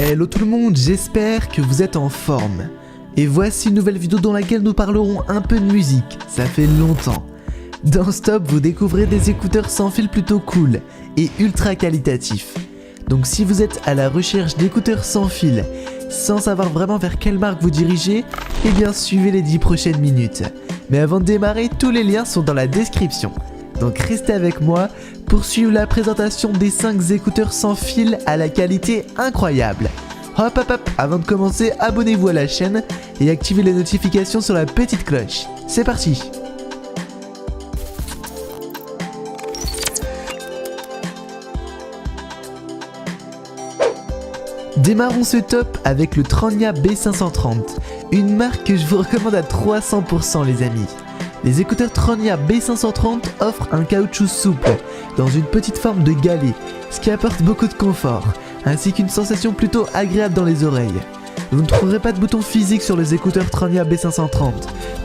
Hello tout le monde, j'espère que vous êtes en forme. Et voici une nouvelle vidéo dans laquelle nous parlerons un peu de musique, ça fait longtemps. Dans ce top, vous découvrez des écouteurs sans fil plutôt cool et ultra qualitatifs. Donc si vous êtes à la recherche d'écouteurs sans fil, sans savoir vraiment vers quelle marque vous dirigez, eh bien suivez les 10 prochaines minutes. Mais avant de démarrer, tous les liens sont dans la description. Donc restez avec moi pour suivre la présentation des 5 écouteurs sans fil à la qualité incroyable. Hop hop hop, avant de commencer, abonnez-vous à la chaîne et activez les notifications sur la petite cloche. C'est parti! Démarrons ce top avec le Tranya B530, une marque que je vous recommande à 300% les amis. Les écouteurs Tranya B530 offrent un caoutchouc souple, dans une petite forme de galet, ce qui apporte beaucoup de confort, ainsi qu'une sensation plutôt agréable dans les oreilles. Vous ne trouverez pas de bouton physique sur les écouteurs Tranya B530,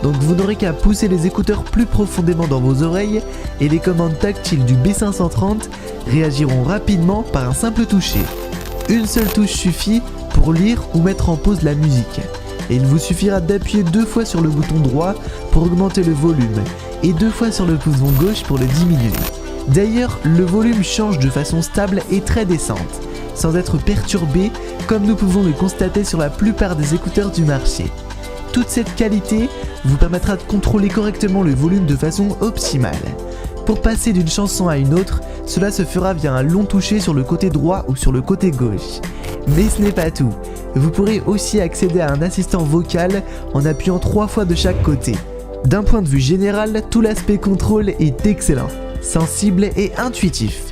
donc vous n'aurez qu'à pousser les écouteurs plus profondément dans vos oreilles, et les commandes tactiles du B530 réagiront rapidement par un simple toucher. Une seule touche suffit pour lire ou mettre en pause la musique. Et il vous suffira d'appuyer 2 fois sur le bouton droit pour augmenter le volume et 2 fois sur le bouton gauche pour le diminuer. D'ailleurs, le volume change de façon stable et très décente, sans être perturbé comme nous pouvons le constater sur la plupart des écouteurs du marché. Toute cette qualité vous permettra de contrôler correctement le volume de façon optimale. Pour passer d'une chanson à une autre, cela se fera via un long toucher sur le côté droit ou sur le côté gauche. Mais ce n'est pas tout, vous pourrez aussi accéder à un assistant vocal en appuyant 3 fois de chaque côté. D'un point de vue général, tout l'aspect contrôle est excellent, sensible et intuitif.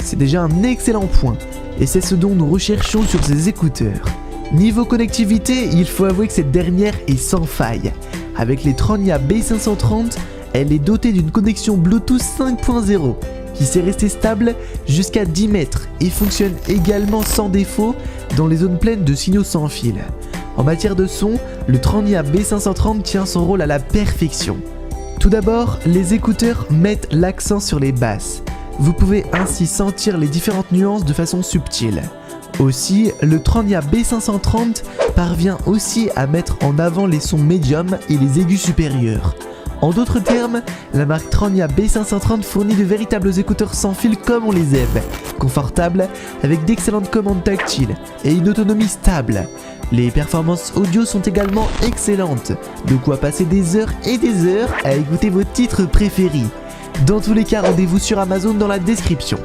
C'est déjà un excellent point, et c'est ce dont nous recherchons sur ces écouteurs. Niveau connectivité, il faut avouer que cette dernière est sans faille. Avec les Tranya B530, elle est dotée d'une connexion Bluetooth 5.0 qui s'est restée stable jusqu'à 10 mètres et fonctionne également sans défaut dans les zones pleines de signaux sans fil. En matière de son, le Tranya B530 tient son rôle à la perfection. Tout d'abord, les écouteurs mettent l'accent sur les basses. Vous pouvez ainsi sentir les différentes nuances de façon subtile. Aussi, le Tranya B530 parvient aussi à mettre en avant les sons médiums et les aigus supérieurs. En d'autres termes, la marque Tranya B530 fournit de véritables écouteurs sans fil comme on les aime, confortables, avec d'excellentes commandes tactiles et une autonomie stable. Les performances audio sont également excellentes, de quoi passer des heures et des heures à écouter vos titres préférés. Dans tous les cas, rendez-vous sur Amazon dans la description.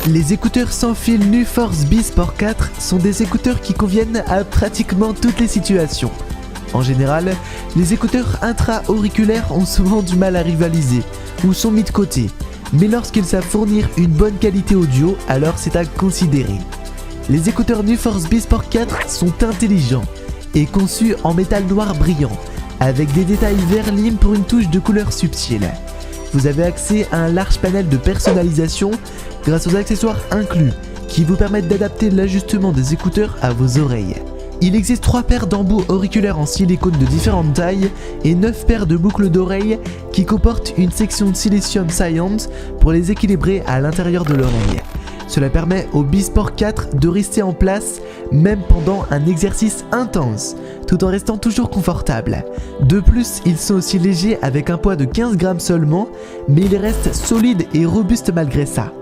Les écouteurs sans fil Nuforce B-Sport 4 sont des écouteurs qui conviennent à pratiquement toutes les situations. En général, les écouteurs intra-auriculaires ont souvent du mal à rivaliser ou sont mis de côté, mais lorsqu'ils savent fournir une bonne qualité audio, alors c'est à considérer. Les écouteurs Nuforce B-Sport 4 sont intelligents et conçus en métal noir brillant, avec des détails vert lime pour une touche de couleur subtile. Vous avez accès à un large panel de personnalisation grâce aux accessoires inclus qui vous permettent d'adapter l'ajustement des écouteurs à vos oreilles. Il existe 3 paires d'embouts auriculaires en silicone de différentes tailles et 9 paires de boucles d'oreilles qui comportent une section de silicium Science pour les équilibrer à l'intérieur de l'oreille. Cela permet au B-Sport 4 de rester en place même pendant un exercice intense, tout en restant toujours confortable. De plus, ils sont aussi légers avec un poids de 15 grammes seulement, mais ils restent solides et robustes malgré ça.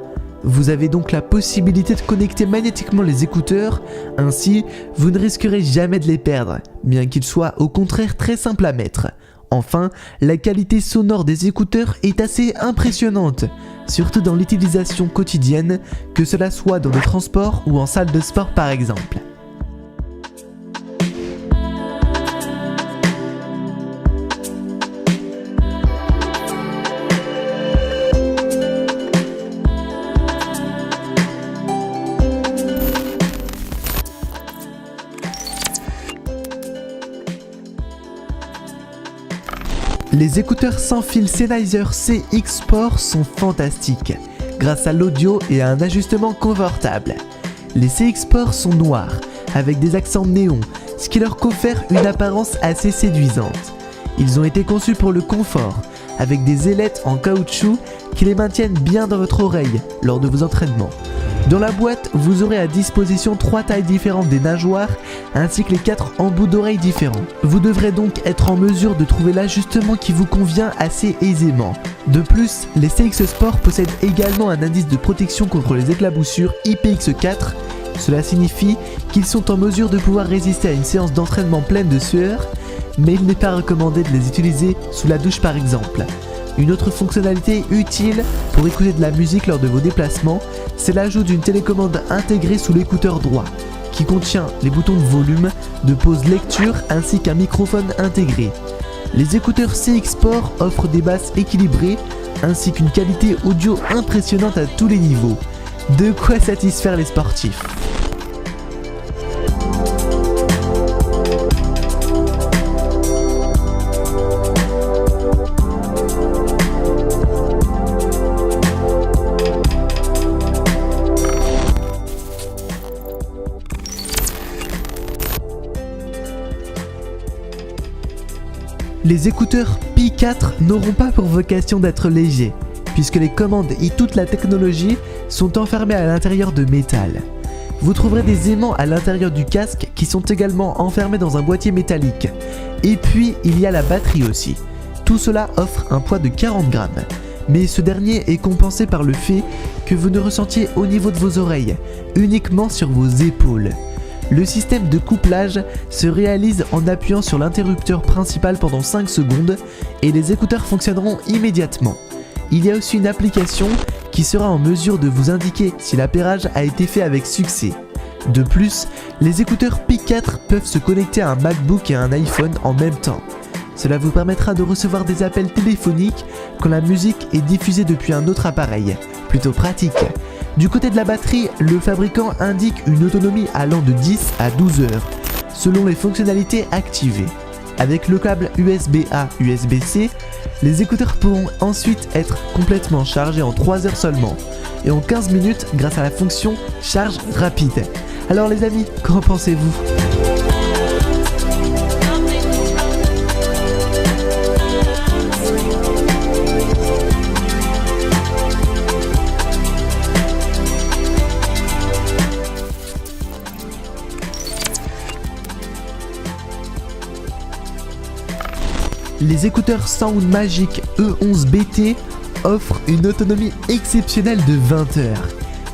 Vous avez donc la possibilité de connecter magnétiquement les écouteurs, ainsi vous ne risquerez jamais de les perdre, bien qu'ils soient au contraire très simples à mettre. Enfin, la qualité sonore des écouteurs est assez impressionnante, surtout dans l'utilisation quotidienne, que cela soit dans le transport ou en salle de sport par exemple. Les écouteurs sans fil Sennheiser CX Sport sont fantastiques. grâce à l'audio et à un ajustement confortable. Les CX Sport sont noirs, avec des accents néons, ce qui leur confère une apparence assez séduisante. Ils ont été conçus pour le confort, avec des ailettes en caoutchouc qui les maintiennent bien dans votre oreille lors de vos entraînements. Dans la boîte, vous aurez à disposition 3 tailles différentes des nageoires ainsi que les 4 embouts d'oreilles différents. Vous devrez donc être en mesure de trouver l'ajustement qui vous convient assez aisément. De plus, les CX Sport possèdent également un indice de protection contre les éclaboussures IPX4. Cela signifie qu'ils sont en mesure de pouvoir résister à une séance d'entraînement pleine de sueur, mais il n'est pas recommandé de les utiliser sous la douche par exemple. Une autre fonctionnalité utile pour écouter de la musique lors de vos déplacements, c'est l'ajout d'une télécommande intégrée sous l'écouteur droit, qui contient les boutons de volume, de pause lecture ainsi qu'un microphone intégré. Les écouteurs CX Sport offrent des basses équilibrées ainsi qu'une qualité audio impressionnante à tous les niveaux. De quoi satisfaire les sportifs. Les écouteurs Pi 4 n'auront pas pour vocation d'être légers, puisque les commandes et toute la technologie sont enfermées à l'intérieur de métal. Vous trouverez des aimants à l'intérieur du casque qui sont également enfermés dans un boîtier métallique. Et puis il y a la batterie aussi. Tout cela offre un poids de 40 grammes. Mais ce dernier est compensé par le fait que vous ne ressentiez au niveau de vos oreilles, uniquement sur vos épaules. Le système de couplage se réalise en appuyant sur l'interrupteur principal pendant 5 secondes et les écouteurs fonctionneront immédiatement. Il y a aussi une application qui sera en mesure de vous indiquer si l'appairage a été fait avec succès. De plus, les écouteurs Pi 4 peuvent se connecter à un MacBook et à un iPhone en même temps. Cela vous permettra de recevoir des appels téléphoniques quand la musique est diffusée depuis un autre appareil. Plutôt pratique. Du côté de la batterie, le fabricant indique une autonomie allant de 10 à 12 heures, selon les fonctionnalités activées. Avec le câble USB-A, USB-C, les écouteurs pourront ensuite être complètement chargés en 3 heures seulement, et en 15 minutes grâce à la fonction charge rapide. Alors les amis, qu'en pensez-vous ? Les écouteurs Sound Magic E11BT offrent une autonomie exceptionnelle de 20 heures.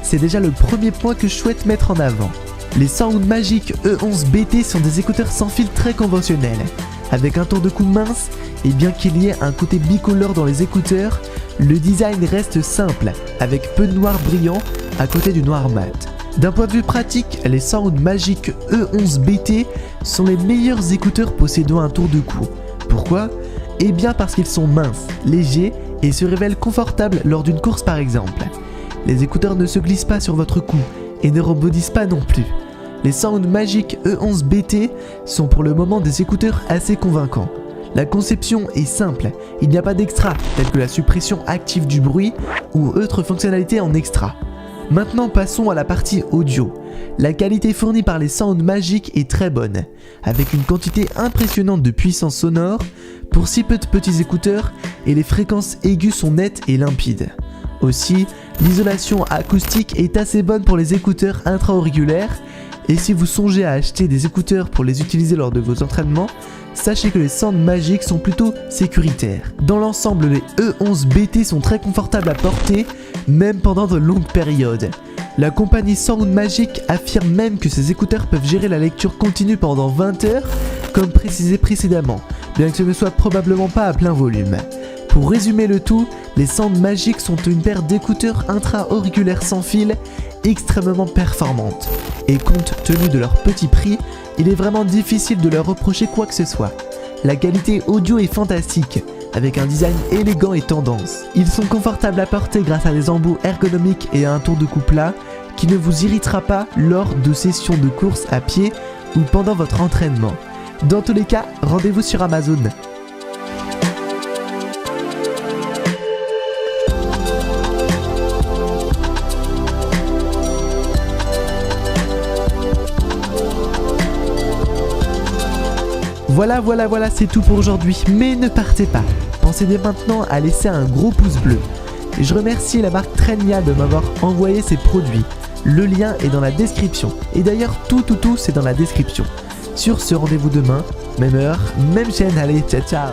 C'est déjà le premier point que je souhaite mettre en avant. Les Sound Magic E11BT sont des écouteurs sans fil très conventionnels, avec un tour de cou mince et bien qu'il y ait un côté bicolore dans les écouteurs, le design reste simple, avec peu de noir brillant à côté du noir mat. D'un point de vue pratique, les Sound Magic E11BT sont les meilleurs écouteurs possédant un tour de cou. Pourquoi ? Eh bien parce qu'ils sont minces, légers et se révèlent confortables lors d'une course par exemple. Les écouteurs ne se glissent pas sur votre cou et ne rebondissent pas non plus. Les Sound Magic E11BT sont pour le moment des écouteurs assez convaincants. La conception est simple, il n'y a pas d'extra tels que la suppression active du bruit ou autres fonctionnalités en extra. Maintenant passons à la partie audio. La qualité fournie par les Sound Magic est très bonne, avec une quantité impressionnante de puissance sonore pour si peu de petits écouteurs et les fréquences aiguës sont nettes et limpides. Aussi, l'isolation acoustique est assez bonne pour les écouteurs intra-auriculaires et si vous songez à acheter des écouteurs pour les utiliser lors de vos entraînements, sachez que les Sound Magic sont plutôt sécuritaires. Dans l'ensemble, les E11BT sont très confortables à porter, même pendant de longues périodes. La compagnie Sound Magic affirme même que ces écouteurs peuvent gérer la lecture continue pendant 20 heures, comme précisé précédemment, bien que ce ne soit probablement pas à plein volume. Pour résumer le tout, les Sound Magic sont une paire d'écouteurs intra-auriculaires sans fil extrêmement performantes. Et compte tenu de leur petit prix, il est vraiment difficile de leur reprocher quoi que ce soit. La qualité audio est fantastique, avec un design élégant et tendance. Ils sont confortables à porter grâce à des embouts ergonomiques et à un tour de cou plat qui ne vous irritera pas lors de sessions de course à pied ou pendant votre entraînement. Dans tous les cas, rendez-vous sur Amazon. Voilà, c'est tout pour aujourd'hui, mais ne partez pas. Pensez dès maintenant à laisser un gros pouce bleu. Et je remercie la marque Trenia de m'avoir envoyé ces produits. Le lien est dans la description. Et d'ailleurs, tout, c'est dans la description. Sur ce, rendez-vous demain, même heure, même chaîne. Allez, ciao.